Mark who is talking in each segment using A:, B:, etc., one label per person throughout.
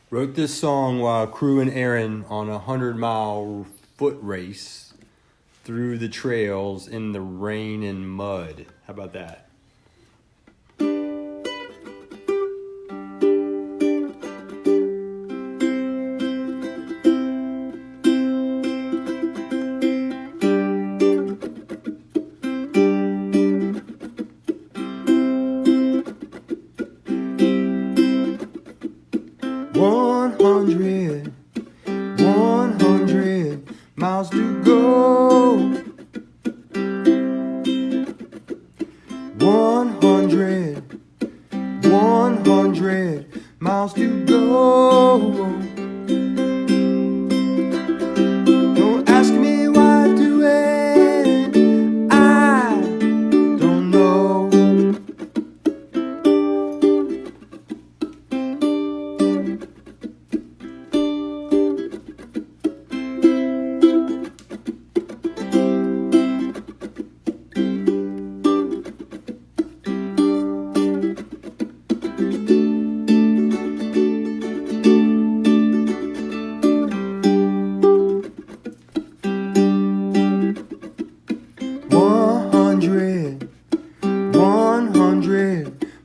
A: Wrote this song while crewing Aaron on a 100-mile foot race through the trails in the rain and mud. How about that? 100 miles to go. 100 miles to go. Don't ask me why I do it, I don't know.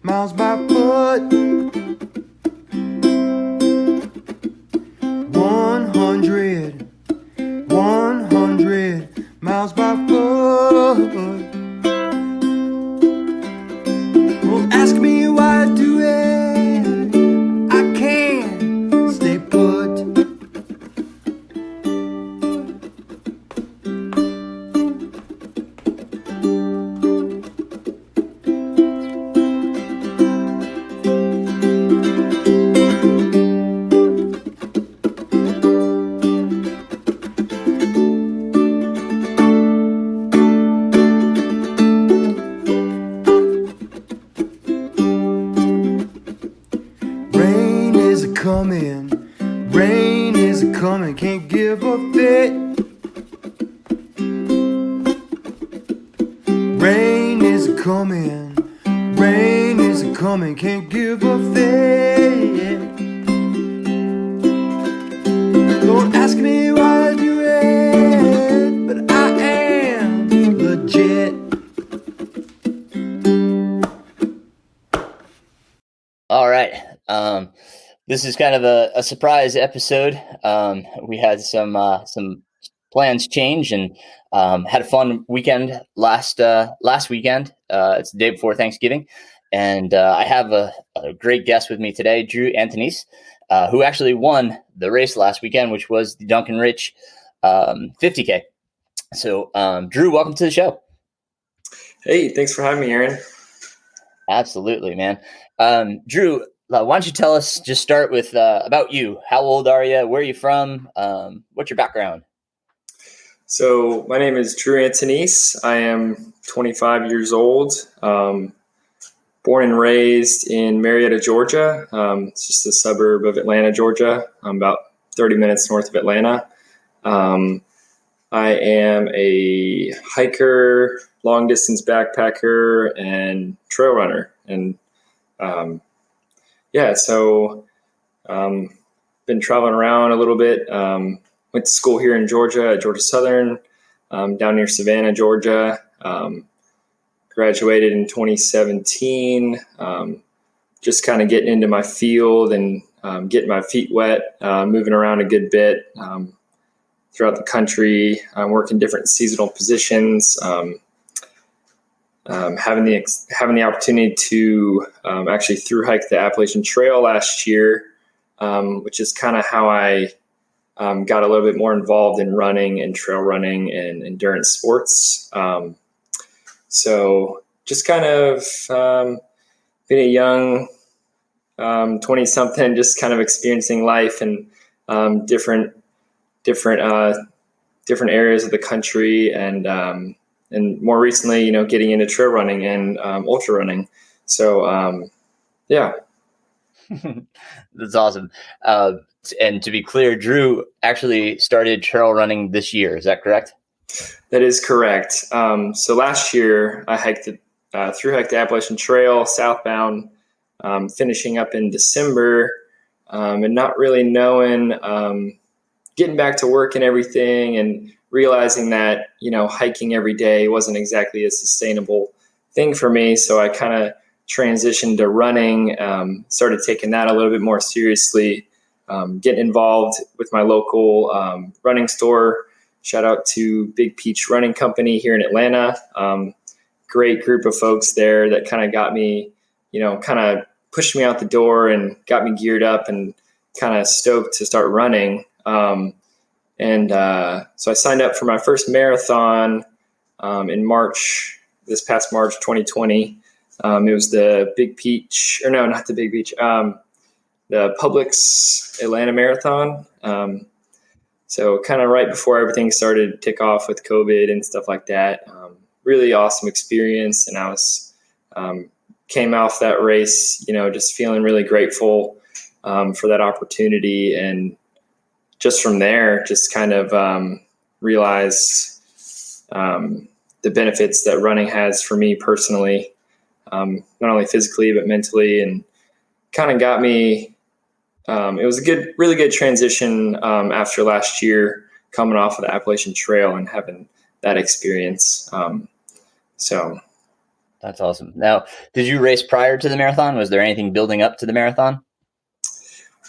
A: Miles by foot. 100 miles by foot. Don't ask me why I do it, I can't stay put. Rain is a coming, can't give a fit. Rain is a coming, can't give a fit. Don't ask me why I do it, but I am legit.
B: All right. This is kind of a surprise episode. We had some plans change and had a fun weekend last weekend. It's the day before Thanksgiving, and I have a great guest with me today, Drew Antonisse, who actually won the race last weekend, which was the Duncan Ridge 50K. So, Drew, welcome to the show.
C: Hey, thanks for having me, Aaron.
B: Absolutely, man. Drew, why don't you tell us, just start with about you. How old are you? Where are you from? What's your background?
C: So my name is Drew Antonisse. I am 25 years old, born and raised in Marietta, Georgia. It's just a suburb of Atlanta, Georgia. I'm about 30 minutes north of Atlanta. I am a hiker, long-distance backpacker, and trail runner. And been traveling around a little bit. Went to school here in Georgia at Georgia Southern, down near Savannah, Georgia. Graduated in 2017. Just kind of getting into my field and getting my feet wet, moving around a good bit throughout the country, working different seasonal positions. Having the opportunity to actually through hike the Appalachian Trail last year, which is kind of how I got a little bit more involved in running and trail running and endurance sports. So just kind of being a young 20-something, just kind of experiencing life and different areas of the country, and more recently, getting into trail running and ultra running. So, yeah.
B: That's awesome. And to be clear, Drew actually started trail running this year. Is that correct?
C: That is correct. So last year I through hiked the Appalachian Trail southbound, finishing up in December. and not really knowing, getting back to work and everything, and realizing that, hiking every day wasn't exactly a sustainable thing for me. So I kind of transitioned to running, started taking that a little bit more seriously, getting involved with my local running store. Shout out to Big Peach Running Company here in Atlanta. Great group of folks there that kind of got me, kind of pushed me out the door and got me geared up and kind of stoked to start running. So I signed up for my first marathon in March, this past March 2020. It was the Big Peach, or no, not the Big Peach, the Publix Atlanta Marathon. So kind of right before everything started to tick off with COVID and stuff like that. Really awesome experience. And I was came off that race, just feeling really grateful for that opportunity. And just from there, just kind of realized the benefits that running has for me personally, not only physically, but mentally, and kind of got me, it was a really good transition after last year coming off of the Appalachian Trail and having that experience. So
B: that's awesome. Now, did you race prior to the marathon? Was there anything building up to the marathon?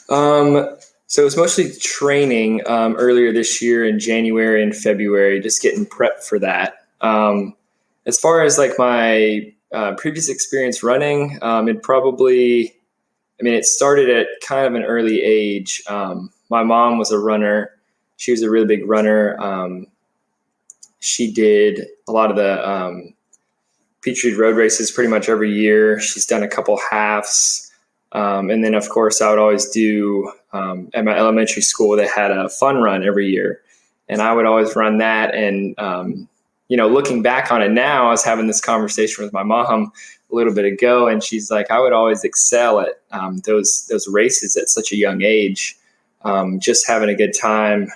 C: So it was mostly training earlier this year in January and February, just getting prepped for that. As far as like my previous experience running, it started at kind of an early age. My mom was a runner. She was a really big runner. She did a lot of the Peachtree Road races pretty much every year. She's done a couple halves. And then, of course, I would always do, at my elementary school, they had a fun run every year. And I would always run that. And, looking back on it now, I was having this conversation with my mom a little bit ago, and she's like, I would always excel at those races at such a young age, just having a good time,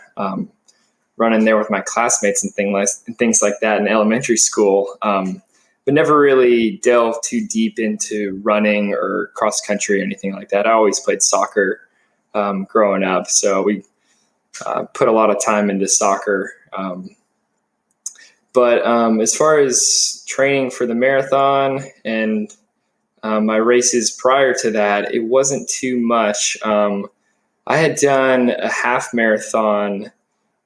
C: running there with my classmates and things like that in elementary school. But never really delved too deep into running or cross country or anything like that. I always played soccer growing up, so we put a lot of time into soccer. But as far as training for the marathon and my races prior to that, it wasn't too much. I had done a half marathon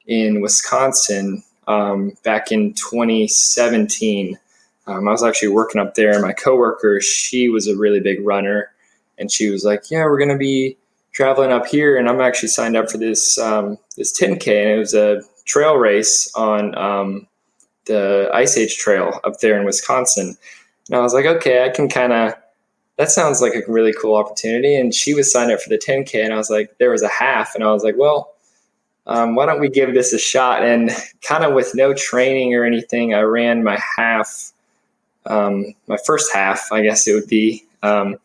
C: in Wisconsin back in 2017. I was actually working up there, and my coworker, she was a really big runner, and she was like, yeah, we're going to be traveling up here. And I'm actually signed up for this 10K, and it was a trail race on the Ice Age Trail up there in Wisconsin. And I was like, okay, that sounds like a really cool opportunity. And she was signed up for the 10K, and I was like, there was a half. And I was like, well, why don't we give this a shot? And kind of with no training or anything, I ran my half, my first half, I guess it would be. And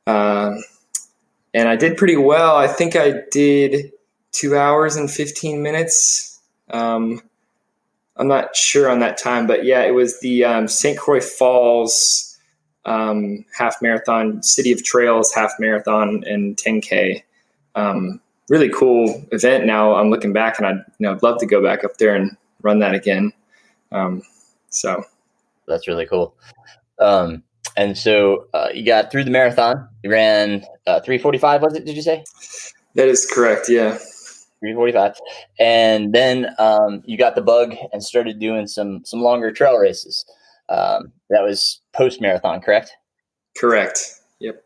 C: I did pretty well. I think I did 2 hours and 15 minutes. I'm not sure on that time, but yeah, it was the St. Croix Falls half marathon, City of Trails half marathon and 10K. Really cool event. Now I'm looking back, and I'd love to go back up there and run that again. So
B: that's really cool. And so you got through the marathon. You ran 3:45, was it? Did you say?
C: That is correct. Yeah.
B: 3:45, and then you got the bug and started doing some longer trail races. That was post marathon, correct?
C: Correct. Yep.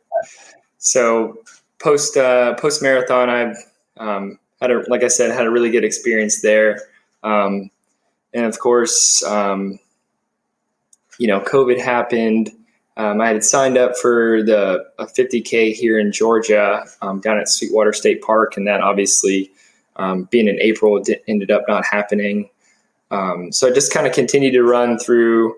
C: So post marathon, I had a really good experience there, and of course, COVID happened. I had signed up for a 50K here in Georgia, down at Sweetwater State Park, and that obviously, being in April, it ended up not happening. So I just kind of continued to run through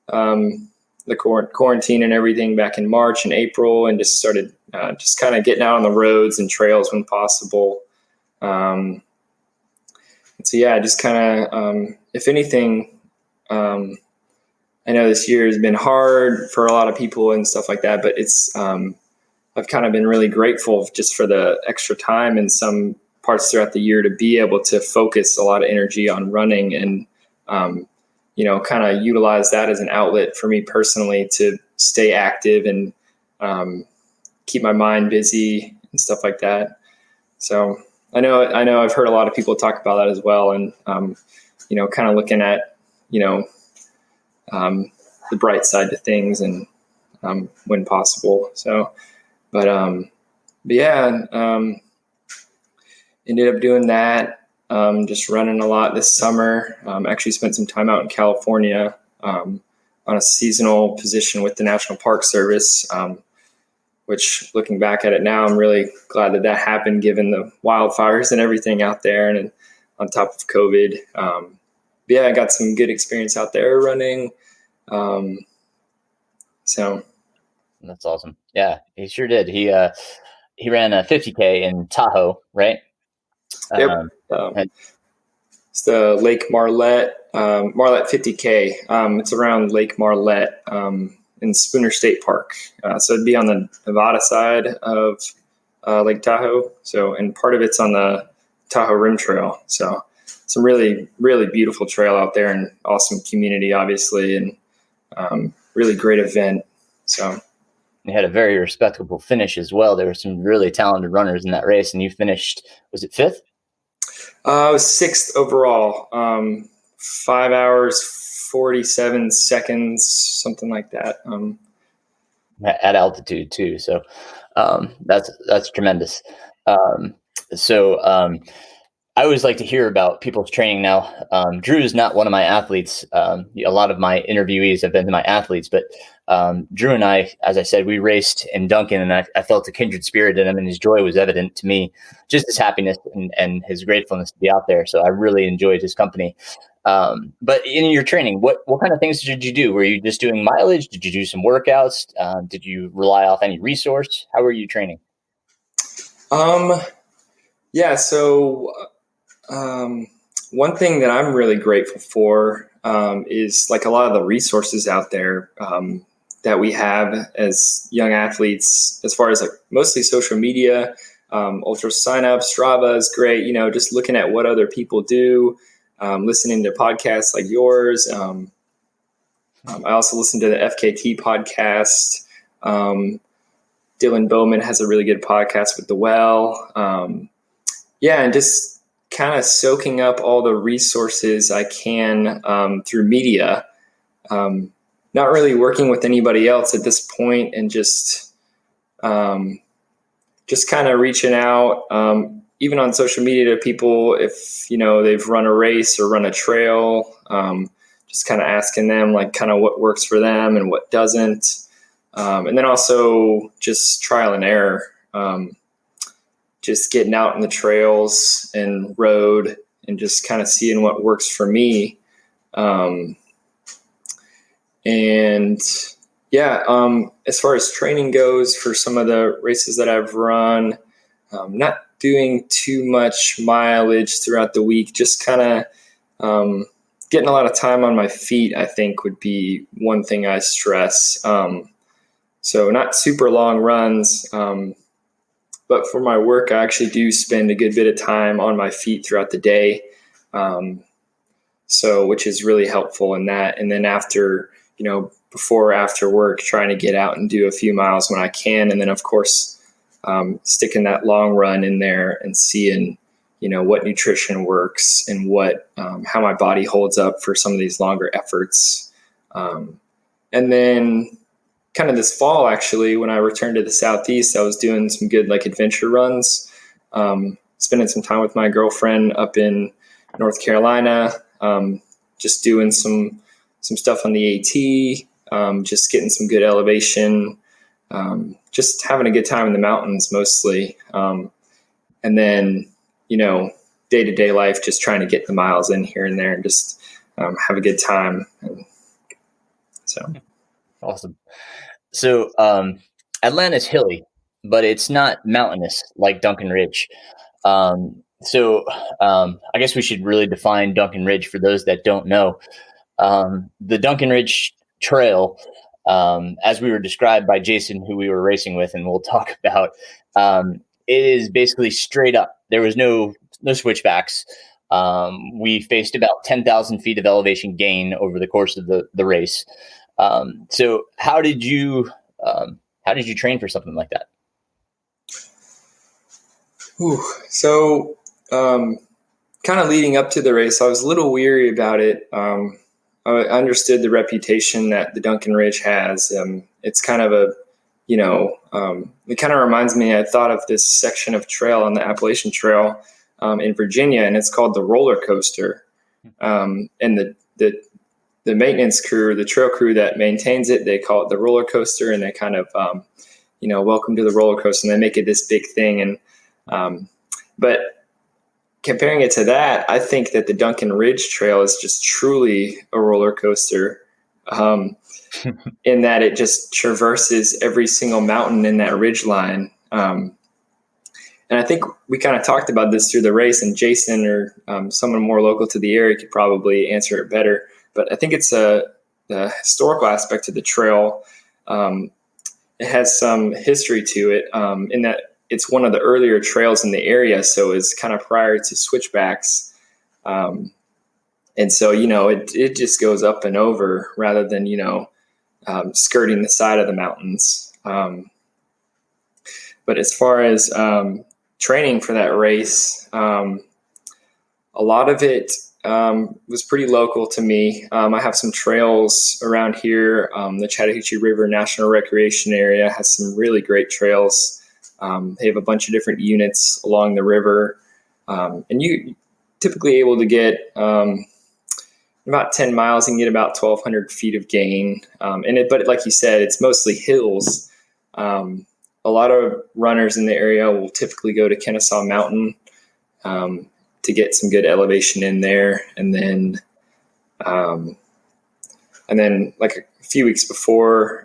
C: the quarantine and everything back in March and April, and just started just kind of getting out on the roads and trails when possible. And so, yeah, just kind of, if anything, I know this year has been hard for a lot of people and stuff like that, but it's I've kind of been really grateful just for the extra time in some parts throughout the year to be able to focus a lot of energy on running and, kind of utilize that as an outlet for me personally to stay active and keep my mind busy and stuff like that. So I know I've heard a lot of people talk about that as well. And, kind of looking at, the bright side to things and when possible. So, but yeah, ended up doing that. Just running a lot this summer. Actually spent some time out in California on a seasonal position with the National Park Service, which looking back at it now, I'm really glad that happened given the wildfires and everything out there and on top of COVID. Yeah, I got some good experience out there running. So
B: That's awesome. Yeah, he sure did. He ran a 50K in Tahoe, right?
C: Yep. It's the Lake Marlette 50K. It's around Lake Marlette in Spooner State Park. So it'd be on the Nevada side of Lake Tahoe. So, and part of it's on the Tahoe Rim Trail. So some really, really beautiful trail out there and awesome community, obviously, and really great event. So
B: you had a very respectable finish as well. There were some really talented runners in that race, and you finished, was it 5th?
C: I was 6th overall. 5 hours, 47 seconds, something like that.
B: At altitude too. So that's tremendous. I always like to hear about people's training now. Drew is not one of my athletes. A lot of my interviewees have been my athletes, but Drew and I, as I said, we raced in Duncan, and I felt a kindred spirit in him, and his joy was evident to me, just his happiness and his gratefulness to be out there. So I really enjoyed his company. But in your training, what kind of things did you do? Were you just doing mileage? Did you do some workouts? Did you rely off any resource? How were you training?
C: Yeah. So, one thing that I'm really grateful for, is like a lot of the resources out there, that we have as young athletes, as far as like mostly social media, ultra signups, Strava is great. Just looking at what other people do, listening to podcasts like yours. I also listen to the FKT podcast. Dylan Bowman has a really good podcast with The Well. And just kind of soaking up all the resources I can through media. Not really working with anybody else at this point, and just kind of reaching out, even on social media, to people if they've run a race or run a trail. Just kind of asking them like kind of what works for them and what doesn't. And then also just trial and error, just getting out in the trails and road and just kind of seeing what works for me. As far as training goes for some of the races that I've run, not doing too much mileage throughout the week, just kind of getting a lot of time on my feet, I think would be one thing I stress. So not super long runs, but for my work, I actually do spend a good bit of time on my feet throughout the day. Which is really helpful in that. And then after, before or after work, trying to get out and do a few miles when I can. And then of course, sticking that long run in there and seeing, what nutrition works and what, how my body holds up for some of these longer efforts. And then kind of this fall, actually, when I returned to the Southeast, I was doing some good like adventure runs, spending some time with my girlfriend up in North Carolina, just doing some stuff on the AT, just getting some good elevation, just having a good time in the mountains mostly. And then, day-to-day life, just trying to get the miles in here and there and just have a good time. And so
B: Awesome. So Atlanta's hilly, but it's not mountainous like Duncan Ridge. I guess we should really define Duncan Ridge for those that don't know. The Duncan Ridge Trail as we were described by Jason, who we were racing with, and we'll talk about, it is basically straight up. There was no switchbacks. We faced about 10,000 feet of elevation gain over the course of the race. So how did you train for something like that?
C: So, kind of leading up to the race, I was a little weary about it. I understood the reputation that the Duncan Ridge has. It's kind of it kind of reminds me, I thought of this section of trail on the Appalachian Trail in Virginia, and it's called the roller coaster. And the maintenance crew, the trail crew that maintains it, they call it the roller coaster, and they kind of, welcome to the roller coaster, and they make it this big thing. And, but comparing it to that, I think that the Duncan Ridge Trail is just truly a roller coaster, in that it just traverses every single mountain in that ridge line. And I think we kind of talked about this through the race, and Jason or someone more local to the area could probably answer it better. But I think it's the historical aspect of the trail. It has some history to it, in that it's one of the earlier trails in the area, so it's kind of prior to switchbacks. And so, it just goes up and over rather than, skirting the side of the mountains. But as far as training for that race, a lot of it was pretty local to me. I have some trails around here. The Chattahoochee River National Recreation Area has some really great trails. They have a bunch of different units along the river, and you typically able to get about 10 miles and get about 1,200 feet of gain. But like you said, it's mostly hills. A lot of runners in the area will typically go to Kennesaw Mountain to get some good elevation in there, and then like a few weeks before,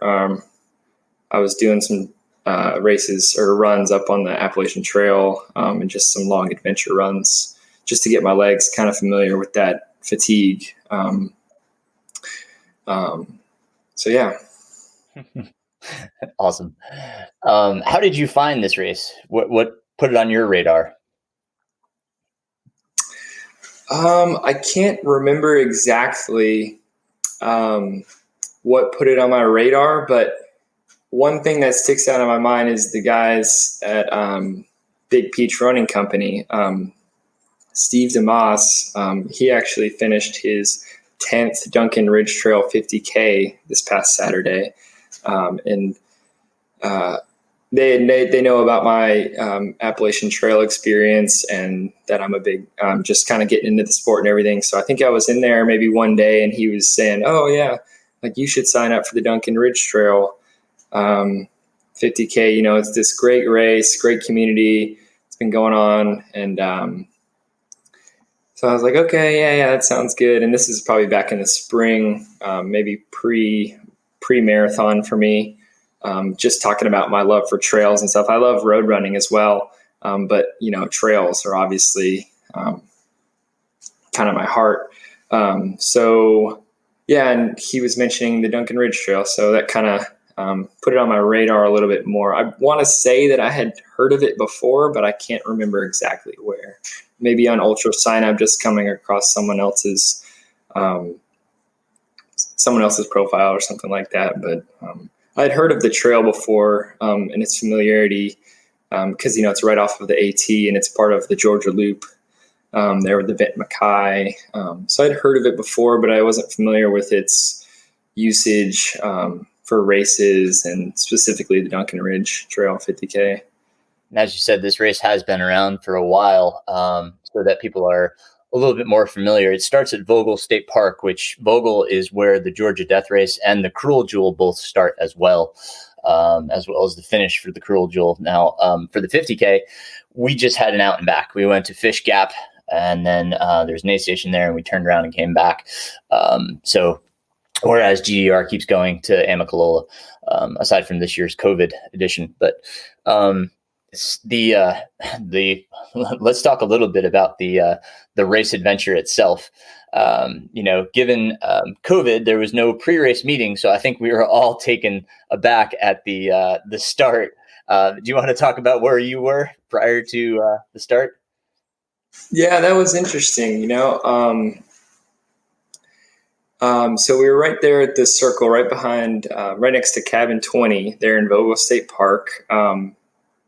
C: I was doing some races or runs up on the Appalachian Trail, and just some long adventure runs just to get my legs kind of familiar with that fatigue. So yeah.
B: Awesome. How did you find this race? What put it on your radar?
C: I can't remember exactly what put it on my radar, but one thing that sticks out in my mind is the guys at Big Peach Running Company. Steve DeMoss, he actually finished his 10th Duncan Ridge Trail 50K this past Saturday. And they know about my Appalachian Trail experience, and that I'm a big, just kind of getting into the sport and everything. So I think I was in there maybe one day, and he was saying, "Oh yeah, like you should sign up for the Duncan Ridge Trail 50K. It's this great race, great community. It's been going on." And so I was like, okay, yeah, that sounds good. And this is probably back in the spring, maybe pre-marathon for me. Just talking about my love for trails and stuff. I love road running as well. But trails are obviously kind of my heart. So yeah, and he was mentioning the Duncan Ridge Trail. So that kind of put it on my radar a little bit more. I want to say that I had heard of it before, but I can't remember exactly where. Maybe on Ultra Sign, I'm just coming across someone else's profile or something like that. But I'd heard of the trail before, and its familiarity, because it's right off of the AT, and it's part of the Georgia Loop there with the Vent Mackay. So I'd heard of it before, but I wasn't familiar with its usage for races, and specifically the Duncan Ridge Trail 50K.
B: And as you said, this race has been around for a while, so that people are a little bit more familiar. It starts at Vogel State Park, which Vogel is where the Georgia Death Race and the Cruel Jewel both start as well as the finish for the Cruel Jewel. Now, for the 50K, we just had an out and back. We went to Fish Gap, and then there's an aid station there, and we turned around and came back. So whereas GDR keeps going to Amicalola, aside from this year's COVID edition. But The let's talk a little bit about the race adventure itself. Given COVID, there was no pre-race meeting, so I think we were all taken aback at the start. Do you want to talk about where you were prior to the start?
C: Yeah, that was interesting. So we were right there at the circle, right behind, right next to Cabin 20, there in Vogel State Park.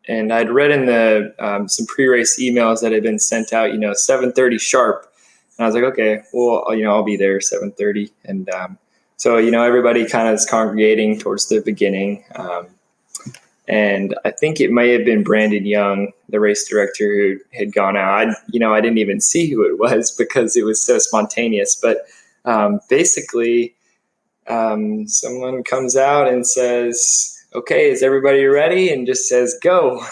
C: And I'd read in the some pre-race emails that had been sent out, 7:30 sharp. And I was like, okay, well, I'll be there 7:30. And so, everybody kind of is congregating towards the beginning. And I think it may have been Brandon Young, the race director, who had gone out. I didn't even see who it was because it was so spontaneous. But basically, someone comes out and says, okay, is everybody ready? And just says, go.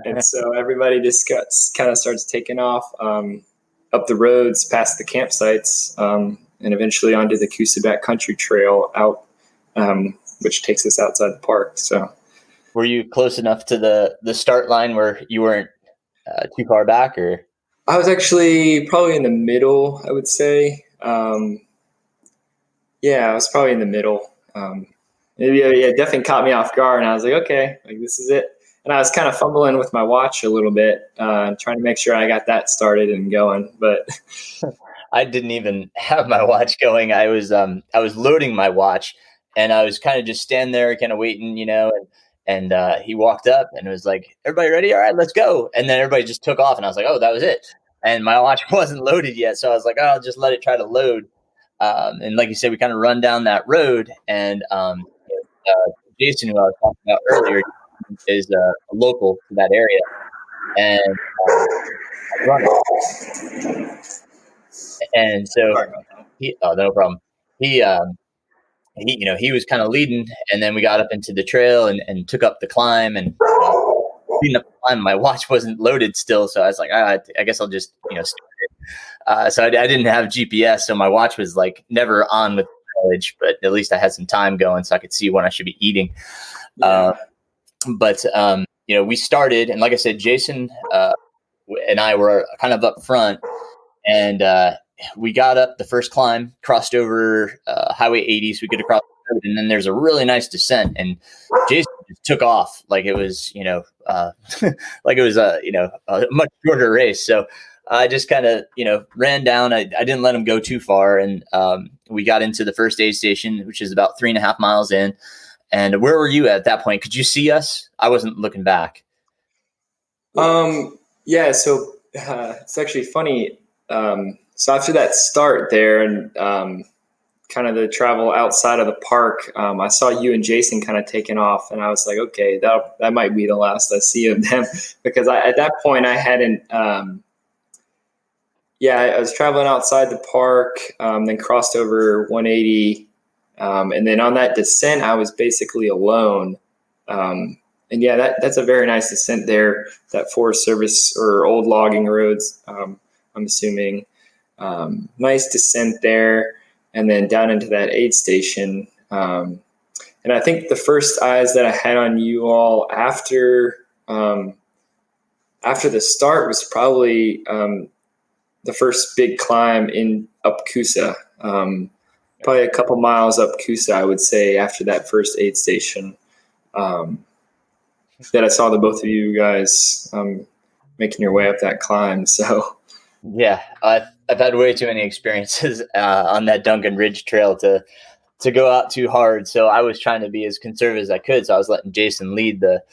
C: And so everybody just kind of starts taking off up the roads past the campsites and eventually onto the Coosa Backcountry Trail out, which takes us outside the park. So,
B: were you close enough to the start line where you weren't too far back, or?
C: I was actually probably in the middle, I would say. Yeah, I was probably in the middle. It definitely caught me off guard, and I was like, okay, like this is it. And I was kind of fumbling with my watch a little bit, trying to make sure I got that started and going. But
B: I didn't even have my watch going. I was loading my watch, and I was kind of just standing there, kind of waiting, and he walked up and was like, "Everybody ready? All right, let's go." And then everybody just took off, and I was like, "Oh, that was it." And my watch wasn't loaded yet, so I was like, "Oh, I'll just let it try to load." And like you said, we kind of run down that road, and Jason, who I was talking about earlier, is a local to that area, and and so no problem. He was kind of leading, and then we got up into the trail and took up the climb, and speeding up the climb. My watch wasn't loaded still, so I was like, I guess I'll just start it. So I didn't have GPS, so my watch was like never on with mileage, but at least I had some time going, so I could see when I should be eating.
C: yeah.
B: But we started, and like I said, Jason and I were kind of up front, and we got up the first climb, crossed over Highway 80, so we get across the road, and then there's a really nice descent, and Jason just took off like it was, like it was a much shorter race. So I just kind of, ran down. I didn't let him go too far, and we got into the first aid station, which is about 3.5 miles in. And where were you at that point? Could you see us? I wasn't looking back.
C: Yeah. So it's actually funny. So after that start there and kind of the travel outside of the park, I saw you and Jason kind of taking off, and I was like, okay, that might be the last I see of them because at that point I hadn't. I was traveling outside the park, then crossed over 180. And then on that descent, I was basically alone. And that's a very nice descent there, that Forest Service or old logging roads, I'm assuming. Nice descent there, and then down into that aid station. And I think the first eyes that I had on you all after the start was probably the first big climb up Coosa. Probably a couple miles up Coosa, I would say, after that first aid station, that I saw the both of you guys making your way up that climb. So,
B: yeah, I've had way too many experiences on that Duncan Ridge Trail to go out too hard. So I was trying to be as conservative as I could. So I was letting Jason lead the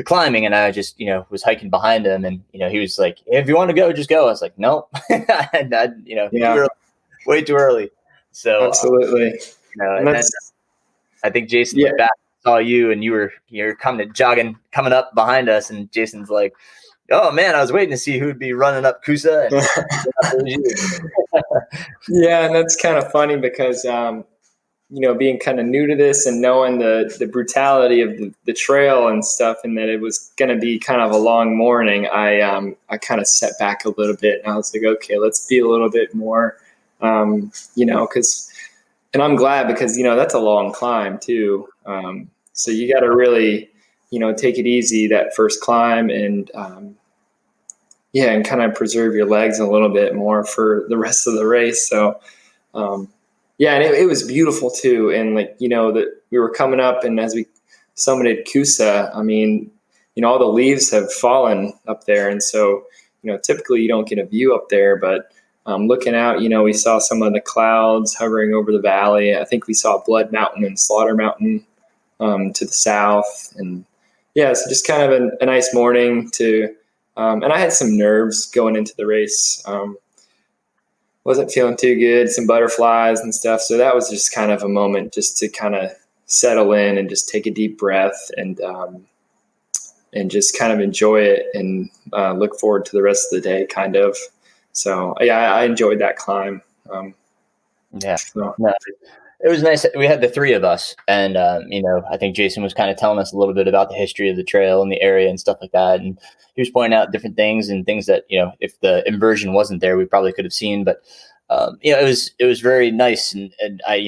B: climbing, and I just, was hiking behind him, and, he was like, if you want to go, just go. I was like, nope, too early, way too early. So
C: absolutely.
B: And then I think Jason looked back, saw you, and you're coming up behind us, and Jason's like, oh man, I was waiting to see who'd be running up Coosa. And
C: yeah, and that's kind of funny because being kind of new to this and knowing the brutality of the trail and stuff, and that it was going to be kind of a long morning, I kind of set back a little bit, and I was like, okay, let's be a little bit more, because, and I'm glad because, that's a long climb too. So you got to really, take it easy that first climb and kind of preserve your legs a little bit more for the rest of the race. So, and it was beautiful too. And that we were coming up, and as we summited Kusa, all the leaves have fallen up there. And so, typically you don't get a view up there, but looking out, we saw some of the clouds hovering over the valley. I think we saw Blood Mountain and Slaughter Mountain to the south. And so just kind of a nice morning to, and I had some nerves going into the race. Wasn't feeling too good, some butterflies and stuff. So that was just kind of a moment just to kind of settle in and just take a deep breath and just kind of enjoy it and look forward to the rest of the day kind of. So I enjoyed that climb.
B: It was nice. We had the three of us, and I think Jason was kind of telling us a little bit about the history of the trail and the area and stuff like that. And he was pointing out different things and things that, if the inversion wasn't there, we probably could have seen. But it was very nice, and I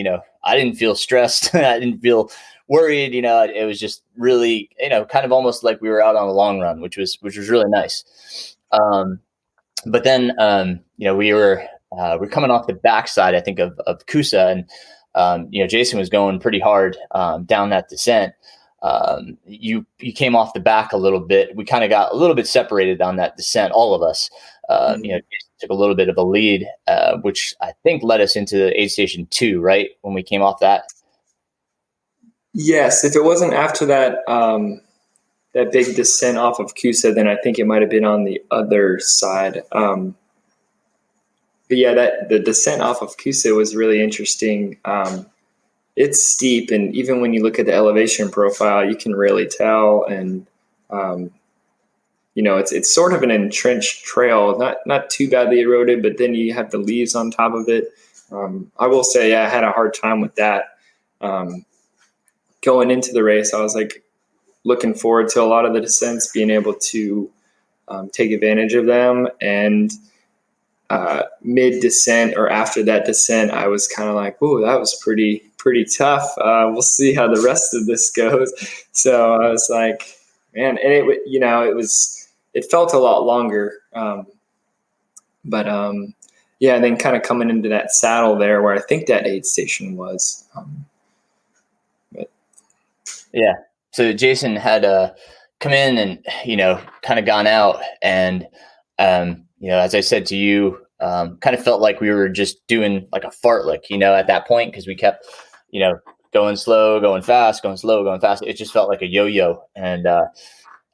B: didn't feel stressed. I didn't feel worried. It was just really kind of almost like we were out on a long run, which was really nice. But then we were coming off the backside, I think, of Kusa, and Jason was going pretty hard down that descent. You came off the back a little bit. We kind of got a little bit separated on that descent, all of us. Jason took a little bit of a lead, which I think led us into aid station 2, right? When we came off that.
C: Yes, if it wasn't after that that big descent off of Kusa, then I think it might have been on the other side. But the descent off of Kusa was really interesting. It's steep, and even when you look at the elevation profile, you can really tell. And it's sort of an entrenched trail, not too badly eroded, but then you have the leaves on top of it. I will say, I had a hard time with that. Going into the race, I was looking forward to a lot of the descents, being able to take advantage of them. And mid descent or after that descent, I was kind of like, "Ooh, that was pretty tough. We'll see how the rest of this goes." So I was like, "Man," and it felt a lot longer. But and then kind of coming into that saddle there, where I think that aid station was.
B: So Jason had come in and kind of gone out, and as I said to you, kind of felt like we were just doing like a fartlek, at that point, because we kept, going slow, going fast, going slow, going fast. It just felt like a yo-yo. And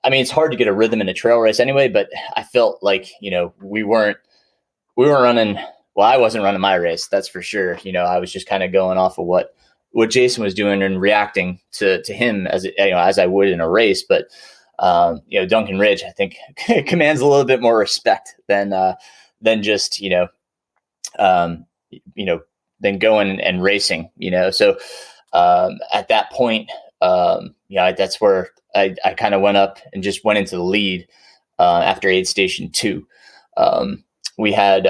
B: it's hard to get a rhythm in a trail race anyway, but I felt like, we weren't running. Well, I wasn't running my race, that's for sure. I was just kind of going off of what Jason was doing and reacting to him as I would in a race. But Duncan Ridge, I think, commands a little bit more respect than just than going and racing. So at that point, that's where I kind of went up and just went into the lead after aid station 2. We had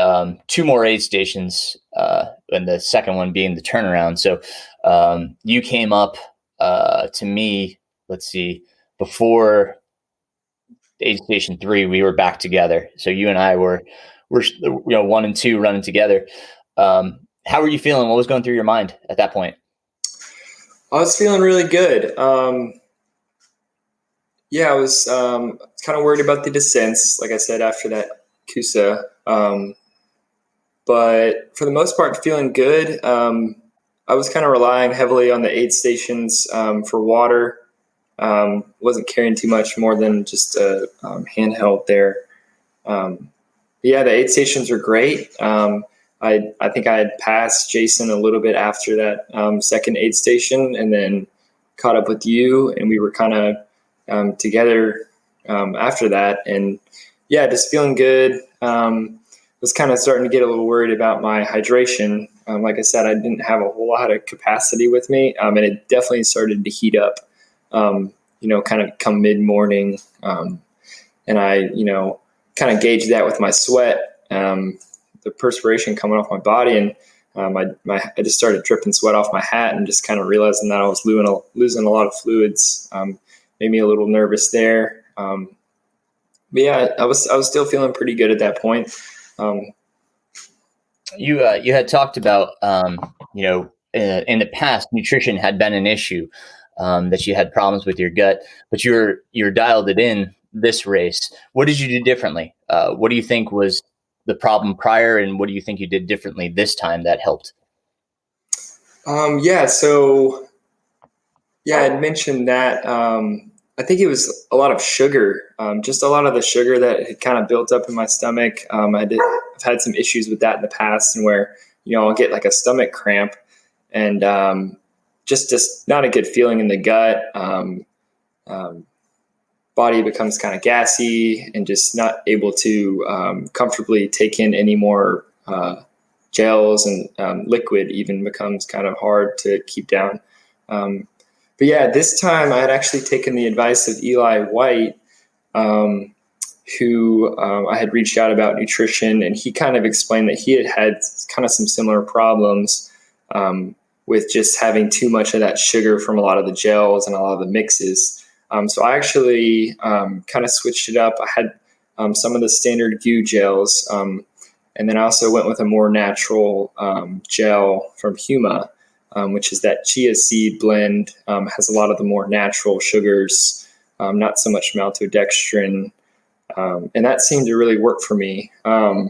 B: 2 more aid stations, and the second one being the turnaround. So you came up to me, let's see, before aid station 3, we were back together. So you and I were 1 and 2 running together. How were you feeling? What was going through your mind at that point?
C: I was feeling really good. I was kind of worried about the descents, like I said, after that Kusa. But for the most part, feeling good. I was kind of relying heavily on the aid stations for water. Wasn't carrying too much more than just a handheld there. The aid stations were great. I think I had passed Jason a little bit after that second aid station, and then caught up with you, and we were kind of together after that. And just feeling good. Was kind of starting to get a little worried about my hydration. Like I said, I didn't have a whole lot of capacity with me, and it definitely started to heat up, kind of come mid-morning. And I, kind of gauged that with my sweat, the perspiration coming off my body, and I just started dripping sweat off my hat, and just kind of realizing that I was losing a lot of fluids, made me a little nervous there. But yeah, I was still feeling pretty good at that point.
B: You had talked about in the past nutrition had been an issue, that you had problems with your gut, but you're dialed it in this race. What did you do differently? What do you think was the problem prior, and what do you think you did differently this time that helped?
C: So I'd mentioned that. I think it was a lot of sugar, just a lot of the sugar that had kind of built up in my stomach. I've had some issues with that in the past, and where I'll get like a stomach cramp, and just not a good feeling in the gut. Body becomes kind of gassy and just not able to comfortably take in any more gels, and liquid even becomes kind of hard to keep down. But yeah, this time I had actually taken the advice of Eli White, who I had reached out about nutrition, and he kind of explained that he had kind of some similar problems with just having too much of that sugar from a lot of the gels and a lot of the mixes. So I actually kind of switched it up. I had some of the standard GU gels, and then I also went with a more natural gel from Huma, which is that chia seed blend. Has a lot of the more natural sugars, not so much maltodextrin, and that seemed to really work for me. So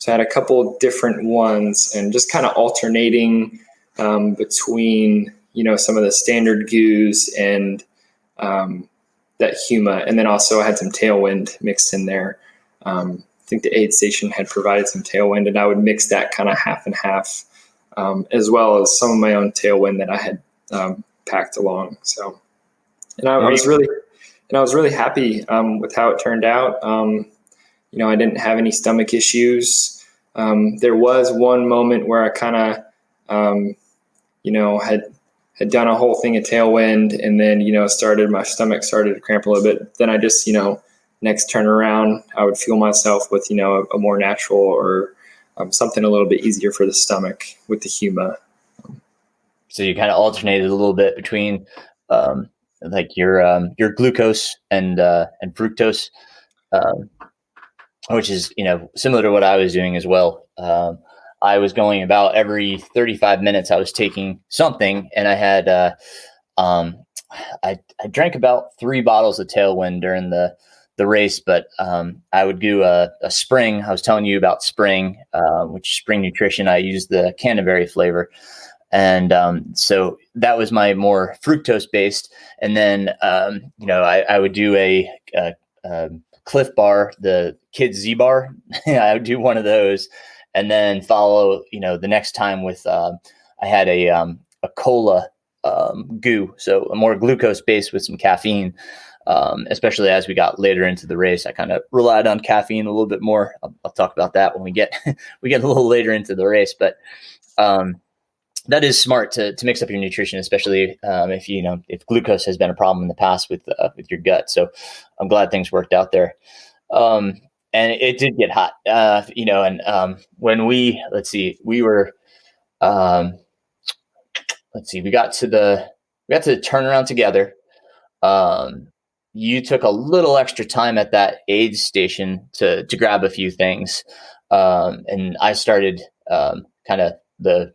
C: I had a couple different ones, and just kind of alternating between some of the standard GUs and that Huma, and then also I had some Tailwind mixed in there. I think the aid station had provided some Tailwind, and I would mix that kind of half and half, as well as some of my own Tailwind that I had packed along. So, and I was really happy with how it turned out. I didn't have any stomach issues. There was one moment where I kind of, had done a whole thing of Tailwind, and then, my stomach started to cramp a little bit. Then I just, next turnaround, I would fuel myself with, a more natural or something a little bit easier for the stomach with the Huma.
B: So you kind of alternated a little bit between like your glucose and fructose, which is similar to what I was doing as well. I was going about every 35 minutes. I was taking something, and I had I drank about 3 bottles of Tailwind during the race, but I would do a spring. I was telling you about spring, which is spring nutrition. I used the Canterbury flavor. And so that was my more fructose based. And then, I would do a Cliff Bar, the Kids Z Bar. I would do one of those, and then follow, the next time with I had a cola GU, so a more glucose based with some caffeine. Especially as we got later into the race, I kind of relied on caffeine a little bit more. I'll talk about that when we get a little later into the race, but that is smart to mix up your nutrition, especially if glucose has been a problem in the past with your gut. So I'm glad things worked out there. And it did get hot, when we got to the turnaround together. You took a little extra time at that aid station to grab a few things. And I started kind of the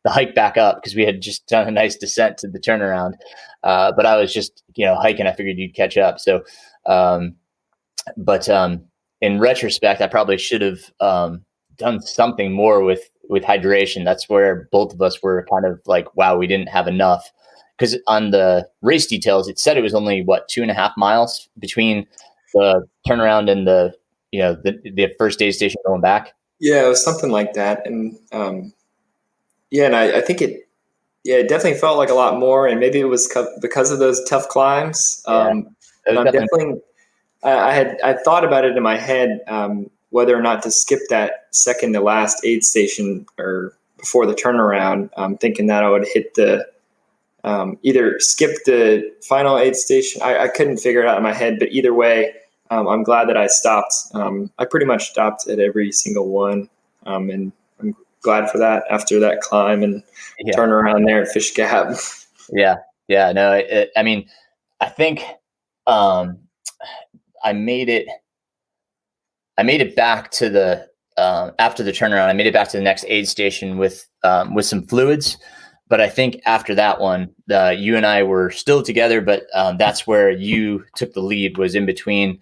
B: hike back up because we had just done a nice descent to the turnaround. But I was just, hiking. I figured you'd catch up. So, in retrospect, I probably should have done something more with hydration. That's where both of us were kind of like, wow, we didn't have enough. Because on the race details, it said it was only 2.5 miles between the turnaround and the first aid station going back.
C: Yeah, it was something like that. And and I think it definitely felt like a lot more. And maybe it was because of those tough climbs. I thought about it in my head, whether or not to skip that second to last aid station or before the turnaround, thinking that I would hit the either skip the final aid station. I couldn't figure it out in my head, but either way, I'm glad that I stopped. I pretty much stopped at every single one, and I'm glad for that after that climb and turn around there at Fish Gap.
B: Yeah. No, I think I made it back to the after the turnaround. I made it back to the next aid station with some fluids. But I think after that one, you and I were still together. But that's where you took the lead. Was in between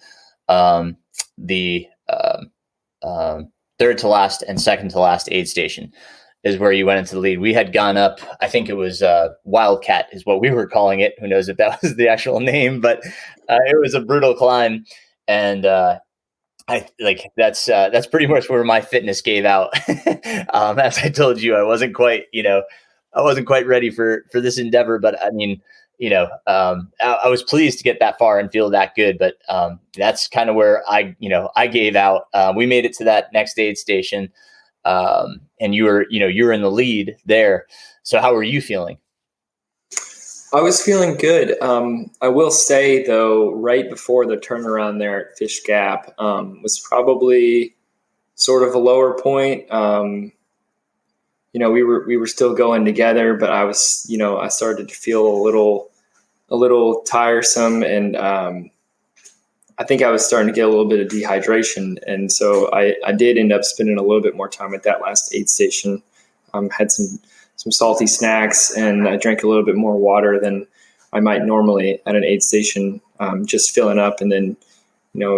B: the third to last and second to last aid station. Is where you went into the lead. We had gone up. I think it was Wildcat is what we were calling it. Who knows if that was the actual name? But it was a brutal climb, and that's pretty much where my fitness gave out. As I told you, I wasn't quite ready for this endeavor, but I mean, I was pleased to get that far and feel that good, but that's kind of where I gave out. We made it to that next aid station, and you were in the lead there. So how were you feeling?
C: I was feeling good. I will say though, right before the turnaround there at Fish Gap was probably sort of a lower point. We were still going together, but I started to feel a little tiresome, and I think I was starting to get a little bit of dehydration, and so I did end up spending a little bit more time at that last aid station. Had some salty snacks, and I drank a little bit more water than I might normally at an aid station, just filling up and then,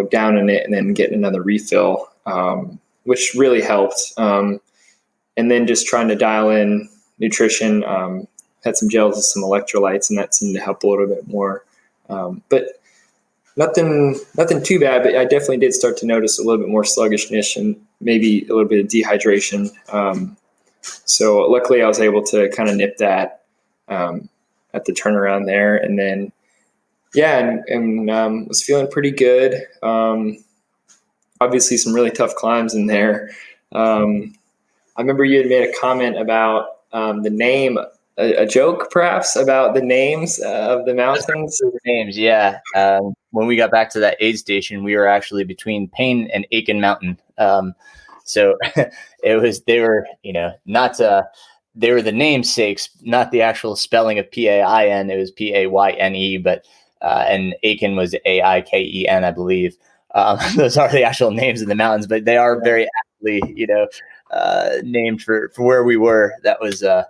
C: downing it and then getting another refill, which really helped. And then just trying to dial in nutrition, had some gels with some electrolytes, and that seemed to help a little bit more. But nothing too bad, but I definitely did start to notice a little bit more sluggishness and maybe a little bit of dehydration. So luckily I was able to kind of nip that at the turnaround there, and then was feeling pretty good. Obviously some really tough climbs in there. I remember you had made a comment about the name, a joke perhaps about the names of the mountains.
B: Names, yeah. When we got back to that aid station, we were actually between Payne and Aiken Mountain. So they were the namesakes, not the actual spelling of Pain. It was Payne, but and Aiken was Aiken, I believe. Those are the actual names of the mountains, but they are very aptly, named for where we were. That was, oh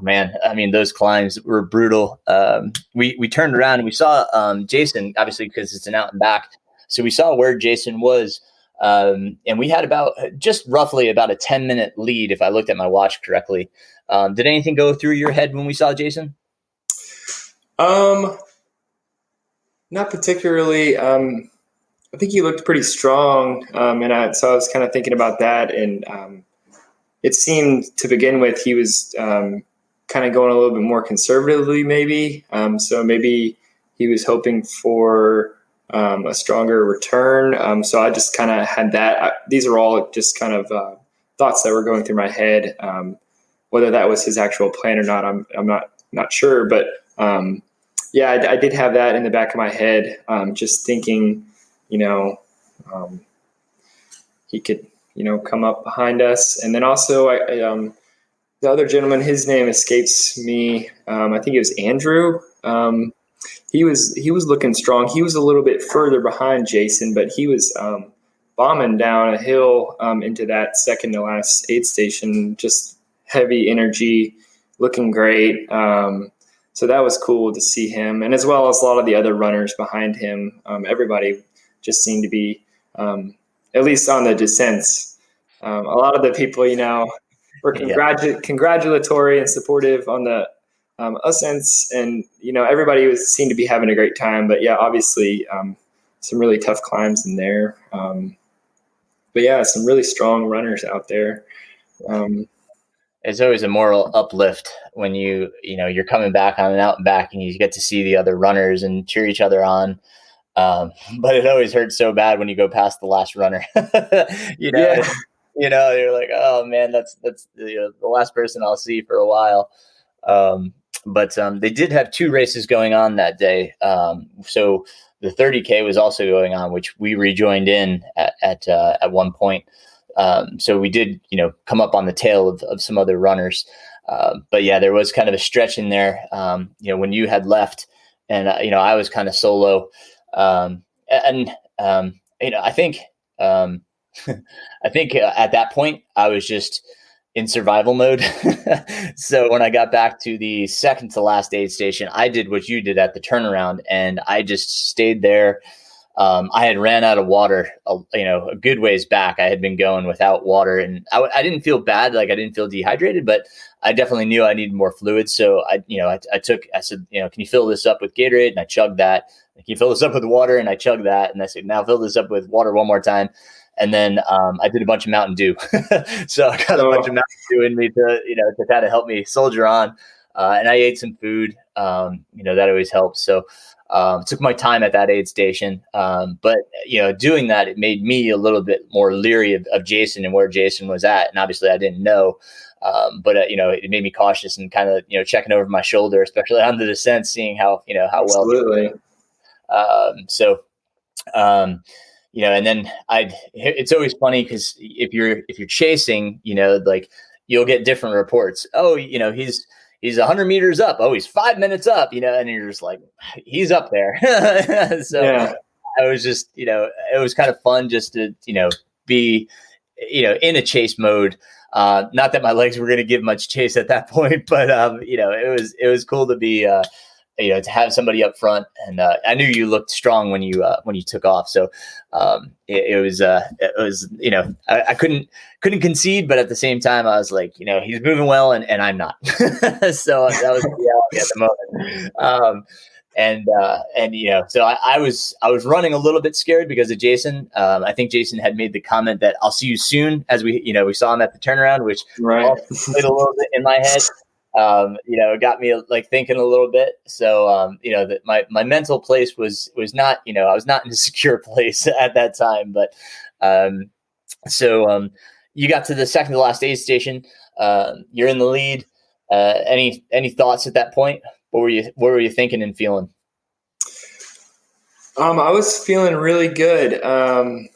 B: man, I mean, those climbs were brutal. We turned around and we saw Jason, obviously because it's an out and back. So we saw where Jason was. And we had just roughly about a 10-minute lead, if I looked at my watch correctly. Did anything go through your head when we saw Jason?
C: Not particularly. I think he looked pretty strong. So I was kind of thinking about that. And it seemed to begin with, he was kind of going a little bit more conservatively, maybe. So maybe he was hoping for a stronger return. So I just kind of had that. These are all just kind of thoughts that were going through my head. Whether that was his actual plan or not, I'm not sure. But I did have that in the back of my head, just thinking, he could, come up behind us. And then also the other gentleman, his name escapes me. I think it was Andrew. He was looking strong. He was a little bit further behind Jason, but he was bombing down a hill into that second to last aid station, just heavy energy, looking great. So that was cool to see him, and as well as a lot of the other runners behind him. Everybody just seemed to be, at least on the descents. A lot of the people, were congratulatory and supportive on the ascents, and everybody seemed to be having a great time. But yeah, obviously some really tough climbs in there. But yeah, some really strong runners out there.
B: It's always a moral uplift when you're coming back on an out and back and you get to see the other runners and cheer each other on. But it always hurts so bad when you go past the last runner.
C: Yeah.
B: You're like, oh man, that's the last person I'll see for a while. But they did have two races going on that day. So the 30K was also going on, which we rejoined in at one point. So we did, come up on the tail of some other runners. But yeah, there was kind of a stretch in there, when you had left and I was kind of solo, and I think I think at that point I was just in survival mode. So when I got back to the second to last aid station, I did what you did at the turnaround, and I just stayed there. I had ran out of water, a good ways back. I had been going without water, and I didn't feel bad. Like I didn't feel dehydrated, but I definitely knew I needed more fluid. So I said, can you fill this up with Gatorade? And I chugged that. Can you fill this up with water? And I chugged that. And I said, now fill this up with water one more time. And then I did a bunch of Mountain Dew. So I got a bunch of Mountain Dew in me to kind of help me soldier on. And I ate some food, that always helps. So took my time at that aid station. But doing that, it made me a little bit more leery of Jason and where Jason was at. And obviously I didn't know. But it made me cautious and kind of, checking over my shoulder, especially on the descent, seeing how well.
C: Absolutely.
B: And then it's always funny because if you're chasing, you'll get different reports. Oh, he's 100 meters up. Oh, he's 5 minutes up, and you're just like, he's up there. So yeah. I was just, it was kind of fun just to, be, in a chase mode. Not that my legs were going to give much chase at that point, but, it was cool to be, to have somebody up front. And I knew you looked strong when you took off. So it was, I couldn't concede, but at the same time, I was like, he's moving well and I'm not. So that was the reality at the moment. So I was running a little bit scared because of Jason. I think Jason had made the comment that I'll see you soon, as we saw him at the turnaround, which
C: right.
B: played a little bit in my head. It got me like thinking a little bit. So, that my mental place was not, I was not in a secure place at that time, but, you got to the second to last aid station. You're in the lead. Any thoughts at that point? What were you thinking and feeling?
C: I was feeling really good. I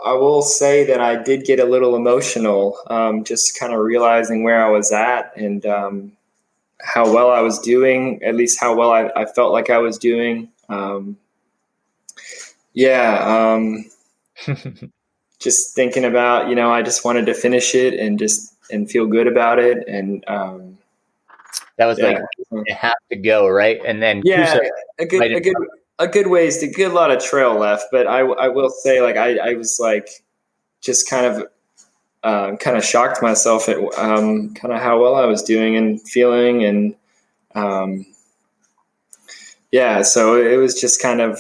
C: will say that I did get a little emotional, just kind of realizing where I was at and how well I was doing, at least how well I felt like I was doing. Just thinking about, I just wanted to finish it and feel good about it. And
B: that was like, you have to go, right? And then
C: a good ways to get a lot of trail left, but I will say, like, I was like just kind of shocked myself at kind of how well I was doing and feeling, and so it was just kind of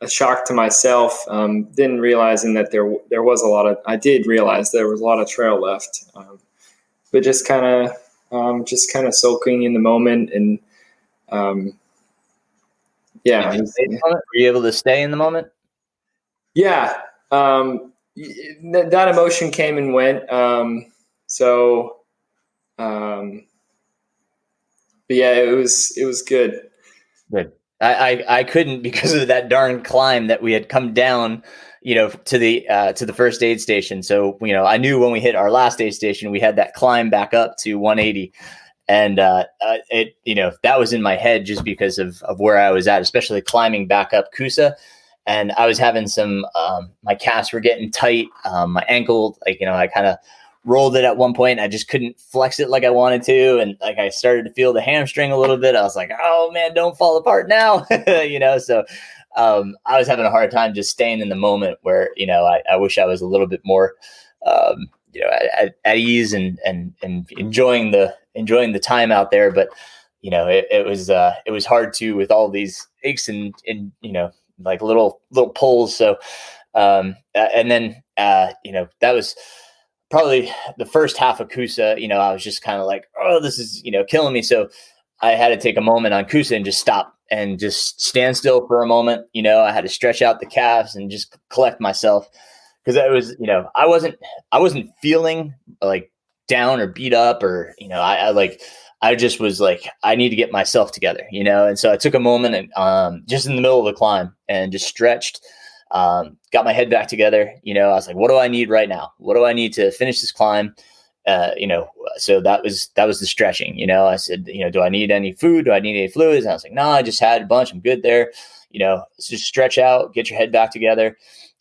C: a shock to myself. Then realizing that there was I did realize there was a lot of trail left, but just kind of soaking in the moment and.
B: Were you able to stay in the moment?
C: Yeah. That emotion came and went. It was good.
B: Good. I couldn't because of that darn climb that we had come down, to the first aid station. So, I knew when we hit our last aid station, we had that climb back up to 180. And that was in my head just because of where I was at, especially climbing back up Coosa. And I was having some, my calves were getting tight. My ankle, I kind of rolled it at one point. I just couldn't flex it like I wanted to. And I started to feel the hamstring a little bit. I was like, oh man, don't fall apart now. So I was having a hard time just staying in the moment where, I wish I was a little bit more, at ease and enjoying the time out there. But, it was hard to, with all these aches and like little pulls. So, and then, that was probably the first half of Coosa. I was just kind of like, oh, this is, killing me. So I had to take a moment on Coosa and just stop and just stand still for a moment. I had to stretch out the calves and just collect myself. Because I was, I wasn't feeling like down or beat up or, I just was like, I need to get myself together, And so I took a moment and just in the middle of the climb and just stretched, got my head back together. I was like, what do I need right now? What do I need to finish this climb? so that was the stretching. I said, do I need any food? Do I need any fluids? And I was like, no, I just had a bunch. I'm good there. Let's just stretch out, get your head back together.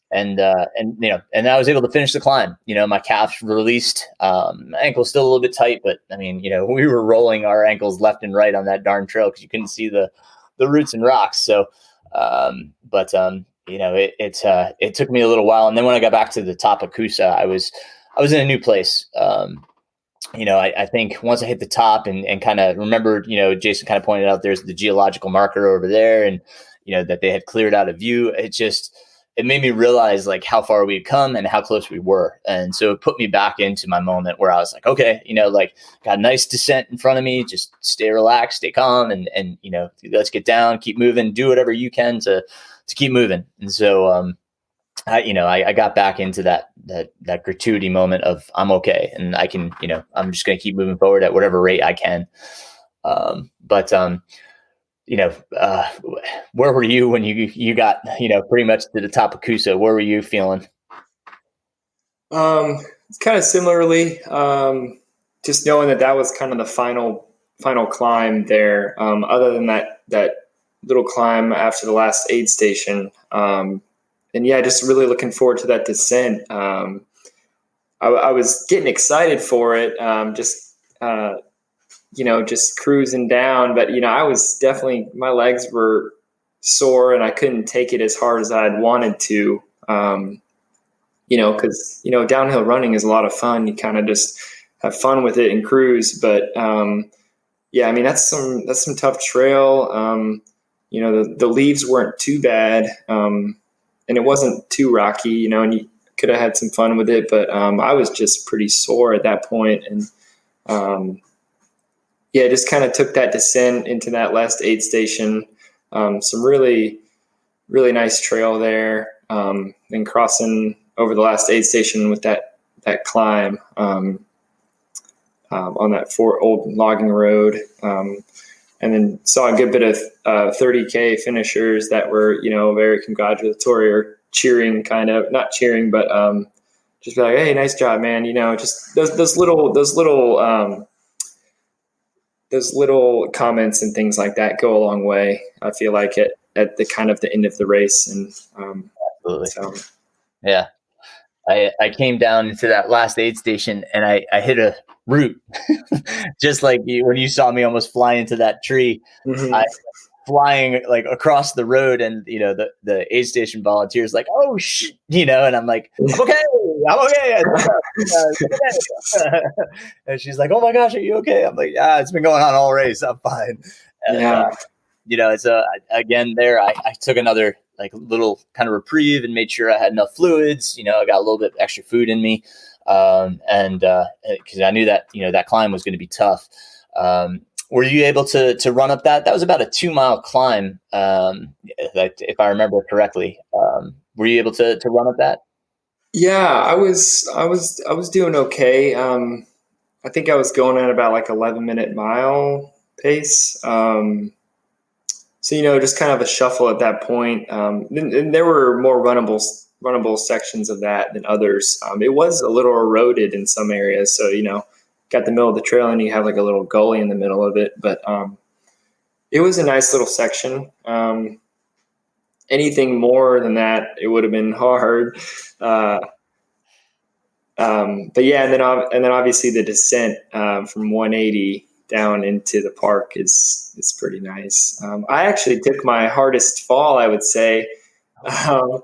B: And I was able to finish the climb. My calf released, my ankle's still a little bit tight, but I mean, we were rolling our ankles left and right on that darn trail because you couldn't see the roots and rocks. So, it took me a little while. And then when I got back to the top of Coosa, I was in a new place. I think once I hit the top and kind of remembered, Jason kind of pointed out there's the geological marker over there, and, that they had cleared out a view. It made me realize like how far we'd come and how close we were. And so it put me back into my moment where I was like, okay, got a nice descent in front of me, just stay relaxed, stay calm, and let's get down, keep moving, do whatever you can to keep moving. And so, I got back into that gratuity moment of I'm okay. And I can, I'm just going to keep moving forward at whatever rate I can. Where were you when you got, pretty much to the top of Coosa? Where were you feeling?
C: It's kind of similarly, just knowing that was kind of the final climb there. Other than that little climb after the last aid station. And yeah, just really looking forward to that descent. I was getting excited for it. Just cruising down, but I was definitely, my legs were sore and I couldn't take it as hard as I'd wanted to. Cause downhill running is a lot of fun. You kind of just have fun with it and cruise. But, that's some tough trail. The leaves weren't too bad. And it wasn't too rocky, and you could have had some fun with it, but, I was just pretty sore at that point. And, just kind of took that descent into that last aid station. Some really, really nice trail there. And crossing over the last aid station with that climb, on that old logging road. And then saw a good bit of 30K finishers that were, very congratulatory or cheering, kind of not cheering, but just be like, hey, nice job, man. Just those little comments and things like that go a long way. I feel like at the kind of the end of the race. And
B: absolutely.
C: So.
B: Yeah. I came down to that last aid station and I hit a root, just like when you saw me almost fly into that tree.
C: Mm-hmm.
B: I flying like across the road, and the aid station volunteers like, oh shit, and I'm like, I'm okay. And she's like, oh my gosh, are you okay? I'm like, yeah, it's been going on all race, I'm fine. And,
C: yeah.
B: It's again there. I took another like little kind of reprieve and made sure I had enough fluids. I got a little bit extra food in me, and because I knew that that climb was going to be tough. Were you able to run up that? That was about a 2-mile climb, if I remember correctly. Were you able to run up that?
C: Yeah, I was doing okay. I think I was going at about like 11-minute mile pace. So, just kind of a shuffle at that point. And there were more runnable sections of that than others. It was a little eroded in some areas. So, got the middle of the trail and you have like a little gully in the middle of it. But it was a nice little section. Anything more than that, it would have been hard. But yeah, and then obviously the descent from 180 down into the park is pretty nice. I actually took my hardest fall, I would say, in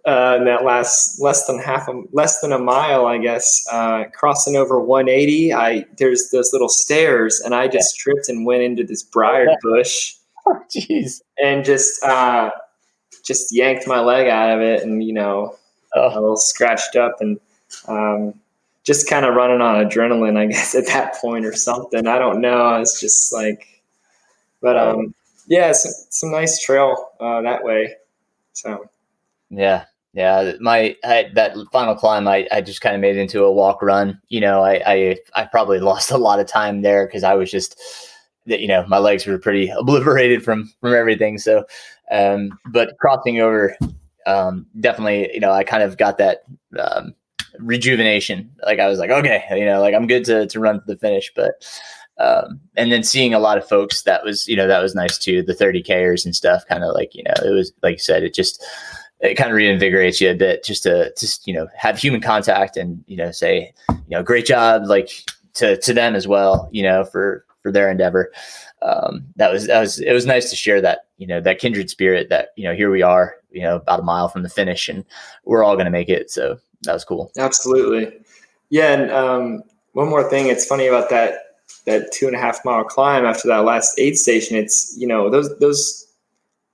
C: that less than a mile, I guess, crossing over 180. There's those little stairs, and I just tripped and went into this briar bush.
B: Oh, jeez.
C: And just yanked my leg out of it, and a little scratched up, and just kind of running on adrenaline, I guess, at that point or something. I don't know. I was just like, but yeah, some nice trail that way. So
B: yeah. That final climb, I just kind of made it into a walk run. I probably lost a lot of time there because I was just, my legs were pretty obliterated from everything. So, but crossing over, definitely, I kind of got that rejuvenation. Like I was like, okay, like I'm good to run to the finish. But and then seeing a lot of folks, that was nice too. The 30Kers and stuff, kind of like, it was like you said, it kind of reinvigorates you a bit just to have human contact and, say, great job, like to them as well, for their endeavor. It was nice to share that, that kindred spirit that, here we are, about a mile from the finish and we're all going to make it. So that was cool.
C: Absolutely. Yeah. And one more thing, it's funny about that 2.5 mile climb after that last aid station. It's,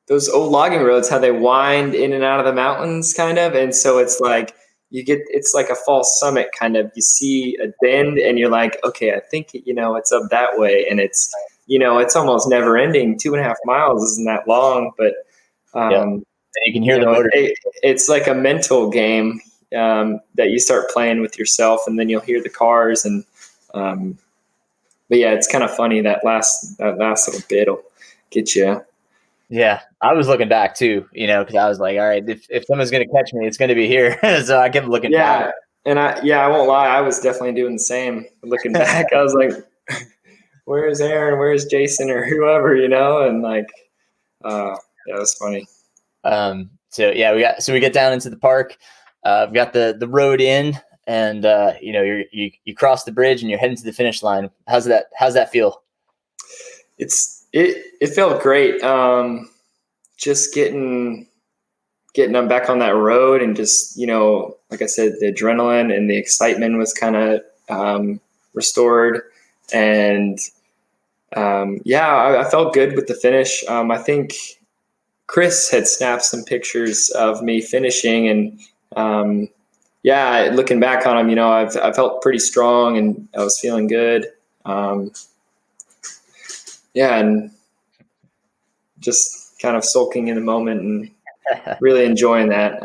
C: those old logging roads, how they wind in and out of the mountains kind of. And so it's like, it's like a false summit kind of, you see a bend and you're like, okay, I think, it's up that way. And it's, it's almost never ending. 2.5 miles isn't that long, but,
B: and you can hear the motor.
C: It's like a mental game, that you start playing with yourself and then you'll hear the cars and, but yeah, it's kind of funny that last little bit will get you.
B: Yeah, I was looking back too, because I was like, all right, if someone's going to catch me, it's going to be here. So I kept looking back.
C: And I won't lie, I was definitely doing the same. Looking back, I was like, where's Aaron? Where's Jason or whoever, and like, yeah, it was funny.
B: So yeah, we get down into the park. We've got the road in, and you cross the bridge and you're heading to the finish line. How's that feel?
C: It felt great. Just getting them back on that road and just, like I said, the adrenaline and the excitement was kind of restored. And I felt good with the finish. I think Chris had snapped some pictures of me finishing, and looking back on him, I felt pretty strong and I was feeling good. And just kind of sulking in the moment and really enjoying that.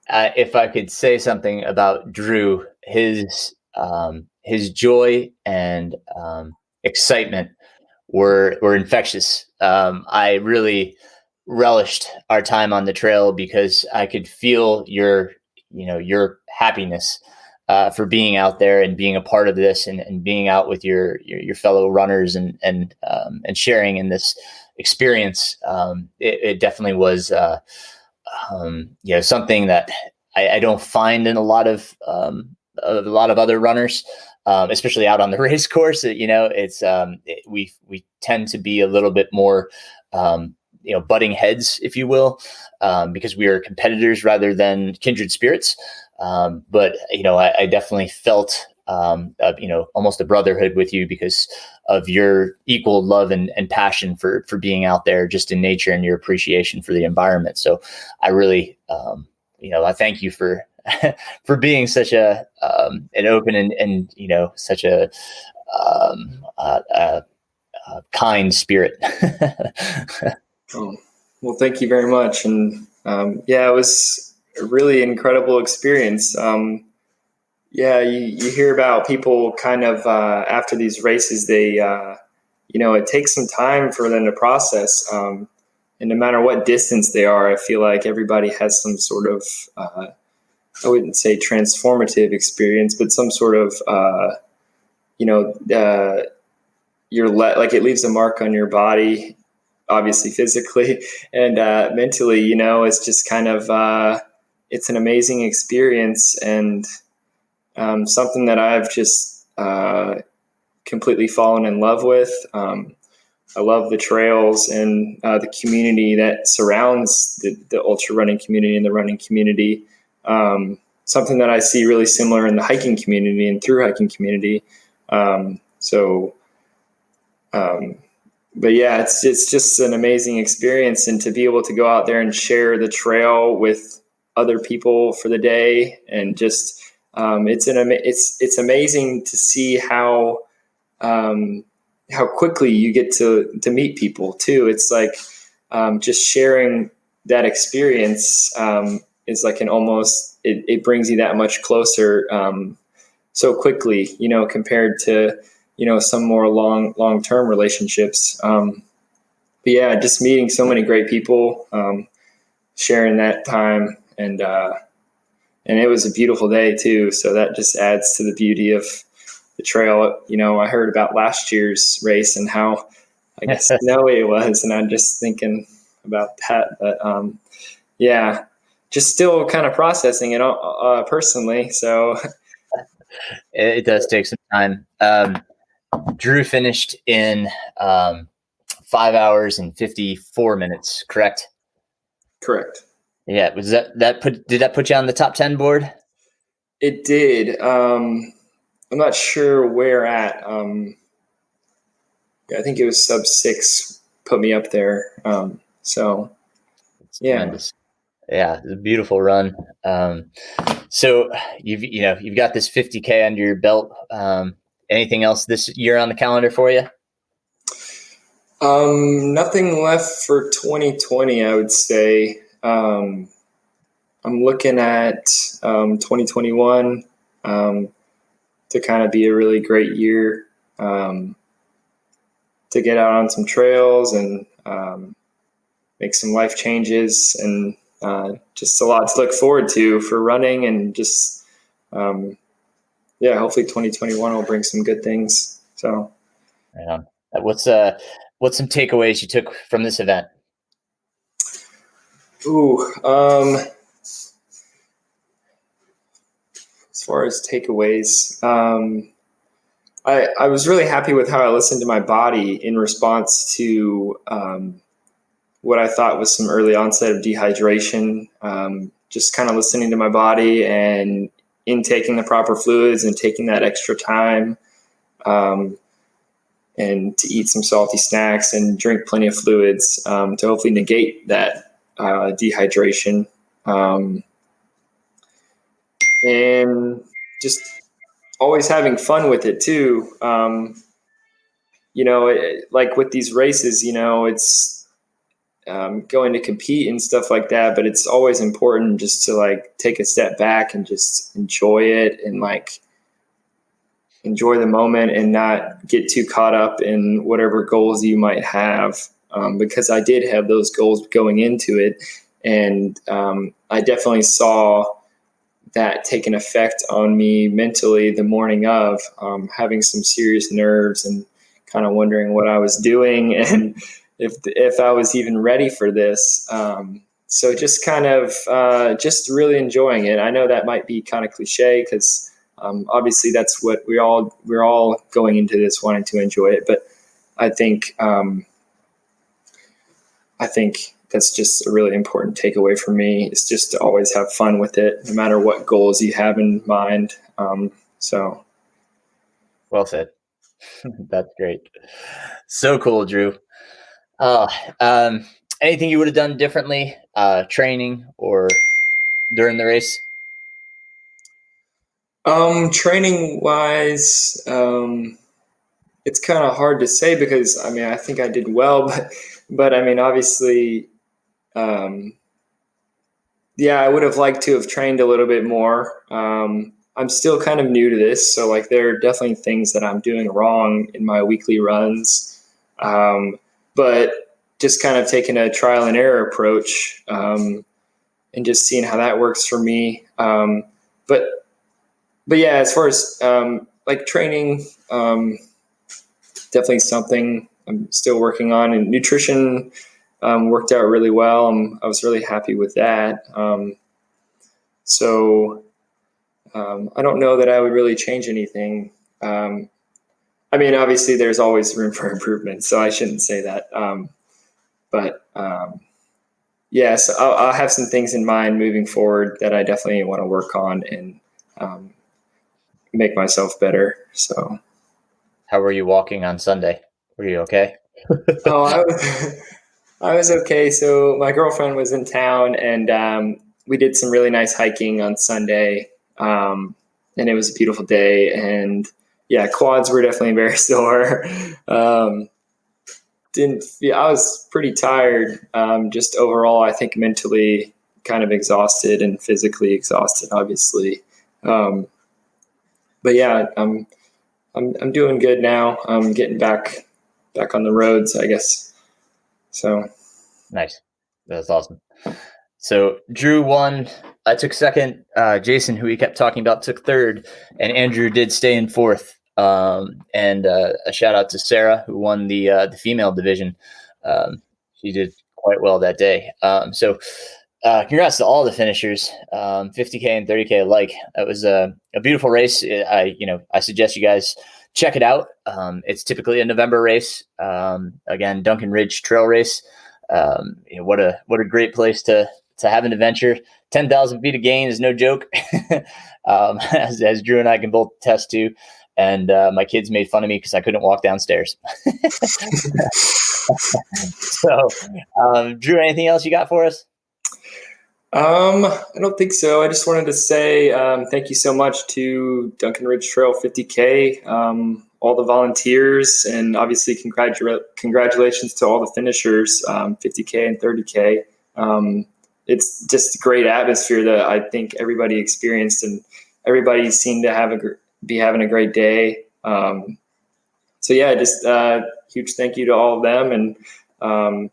B: If I could say something about Drew, his joy and excitement were infectious. I really relished our time on the trail because I could feel your happiness for being out there and being a part of this and being out with your fellow runners and sharing in this experience. It definitely was something that I don't find in a lot of other runners, especially out on the race course. We tend to be a little bit more butting heads, if you will, because we are competitors rather than kindred spirits. But I definitely felt almost a brotherhood with you because of your equal love and passion for being out there just in nature and your appreciation for the environment. So I really I thank you for for being such an open and such a kind spirit.
C: Well, thank you very much. And it was a really incredible experience. You hear about people kind of after these races, they, it takes some time for them to process. And no matter what distance they are, I feel like everybody has some sort of, I wouldn't say transformative experience, but some sort of, it leaves a mark on your body, obviously physically and mentally. It's just kind of it's an amazing experience and something that I've just completely fallen in love with. I love the trails and the community that surrounds the ultra running community and the running community. Something that I see really similar in the hiking community and through hiking community. But yeah, it's just an amazing experience, and to be able to go out there and share the trail with other people for the day, and just it's amazing to see how quickly you get to meet people too. It's like just sharing that experience is like an almost it brings you that much closer so quickly, compared to some more long-term relationships. But yeah, just meeting so many great people, sharing that time, and and it was a beautiful day too. So that just adds to the beauty of the trail. I heard about last year's race and how, I guess, snowy it was, and I'm just thinking about that. But yeah, just still kind of processing it personally. So
B: It does take some time. Drew finished in 5 hours and 54 minutes, correct?
C: correct.
B: Yeah. Was did that put you on the top 10 board?
C: It did. I'm not sure where at. I think it was sub 6 put me up there. So
B: It's
C: yeah.
B: tremendous. Yeah, it's a beautiful run. So you've got this 50K under your belt. Anything else this year on the calendar for you?
C: Nothing left for 2020, I would say. I'm looking at 2021 to kind of be a really great year, to get out on some trails and make some life changes, and just a lot to look forward to for running, and just hopefully 2021 will bring some good things. So
B: Yeah. What's some takeaways you took from this event?
C: As far as takeaways, I was really happy with how I listened to my body in response to what I thought was some early onset of dehydration. Just kind of listening to my body and intaking the proper fluids and taking that extra time, and to eat some salty snacks and drink plenty of fluids to hopefully negate that dehydration. And just always having fun with it too. Like with these races, it's going to compete and stuff like that, but it's always important just to like take a step back and just enjoy it, and like enjoy the moment and not get too caught up in whatever goals you might have. Because I did have those goals going into it, and I definitely saw that take an effect on me mentally the morning of, having some serious nerves and kind of wondering what I was doing and if I was even ready for this. So just kind of just really enjoying it. I know that might be kind of cliche because obviously that's what we're all going into this wanting to enjoy it. But I think that's just a really important takeaway for me, is just to always have fun with it, no matter what goals you have in mind. So
B: Well said. That's great. So cool, Drew. Anything you would have done differently, training or during the race?
C: Training wise, it's kind of hard to say because I think I did well, but obviously, I would have liked to have trained a little bit more. I'm still kind of new to this, so like there are definitely things that I'm doing wrong in my weekly runs, but just kind of taking a trial and error approach, and just seeing how that works for me. But yeah, as far as like training, definitely something I'm still working on, and nutrition worked out really well. I was really happy with that. So I don't know that I would really change anything. Obviously there's always room for improvement, so I shouldn't say that. But yes, I'll have some things in mind moving forward that I definitely want to work on and make myself better. So
B: How were you walking on Sunday? Were you okay?
C: I was okay. So my girlfriend was in town, and we did some really nice hiking on Sunday, and it was a beautiful day. And yeah, quads were definitely very sore. I was pretty tired. Just overall, I think mentally kind of exhausted and physically exhausted, obviously. But yeah, I'm doing good now. I'm getting back on the roads, I guess. So
B: Nice. That's awesome. So Drew won I took second. Jason, who we kept talking about, took third, and Andrew did stay in fourth. And a shout out to Sarah, who won the female division. She did quite well that day. So congrats to all the finishers, 50K and 30K alike. It was a beautiful race. I suggest you guys check it out. It's typically a November race. Again, Duncan Ridge Trail race. What a great place to have an adventure. 10,000 feet of gain is no joke, as Drew and I can both attest to. And my kids made fun of me because I couldn't walk downstairs. So, Drew, anything else you got for us?
C: I don't think so. I just wanted to say thank you so much to Duncan Ridge Trail 50K, all the volunteers, and obviously congratulations to all the finishers, 50K and 30K. It's just a great atmosphere that I think everybody experienced, and everybody seemed to be having a great day. So yeah, just huge thank you to all of them, and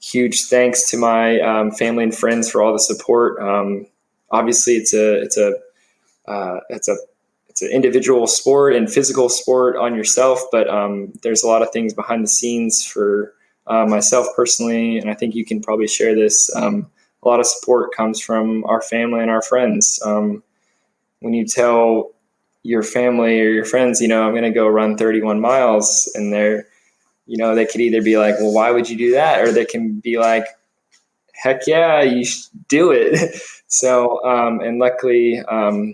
C: huge thanks to my family and friends for all the support. Obviously, it's an individual sport and physical sport on yourself, but there's a lot of things behind the scenes for myself personally, and I think you can probably share this. A lot of support comes from our family and our friends. When you tell your family or your friends, I'm going to go run 31 miles, and they could either be like, well, why would you do that? Or they can be like, heck yeah, you should do it. So, and luckily, I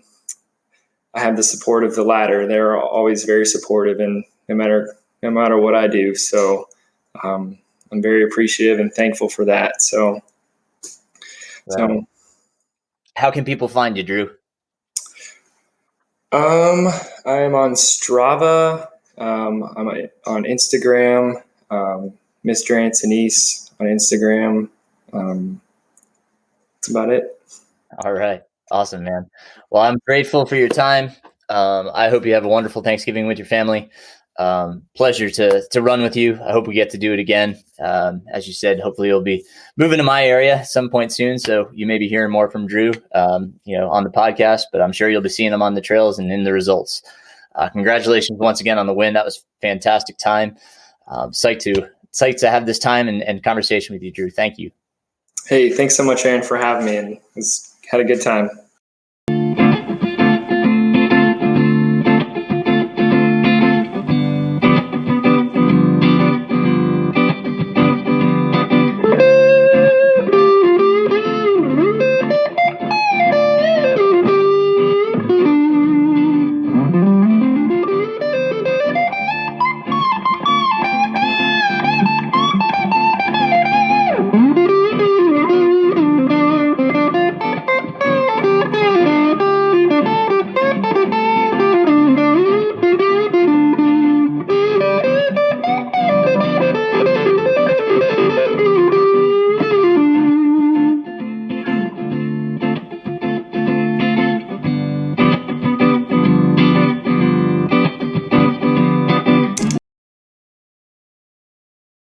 C: have the support of the latter. They're always very supportive, and no matter what I do. So, I'm very appreciative and thankful for that. So,
B: How can people find you, Drew?
C: I'm on Strava. I'm on Instagram, Mr. Antonisse on Instagram. That's about it.
B: All right. Awesome, man. Well, I'm grateful for your time. I hope you have a wonderful Thanksgiving with your family. Pleasure to run with you. I hope we get to do it again. As you said, hopefully you'll be moving to my area at some point soon. So you may be hearing more from Drew, on the podcast, but I'm sure you'll be seeing them on the trails and in the results. Congratulations once again on the win. That was a fantastic time. Psyched to have this time and conversation with you, Drew. Thank you.
C: Hey, thanks so much, Aaron, for having me, and had a good time.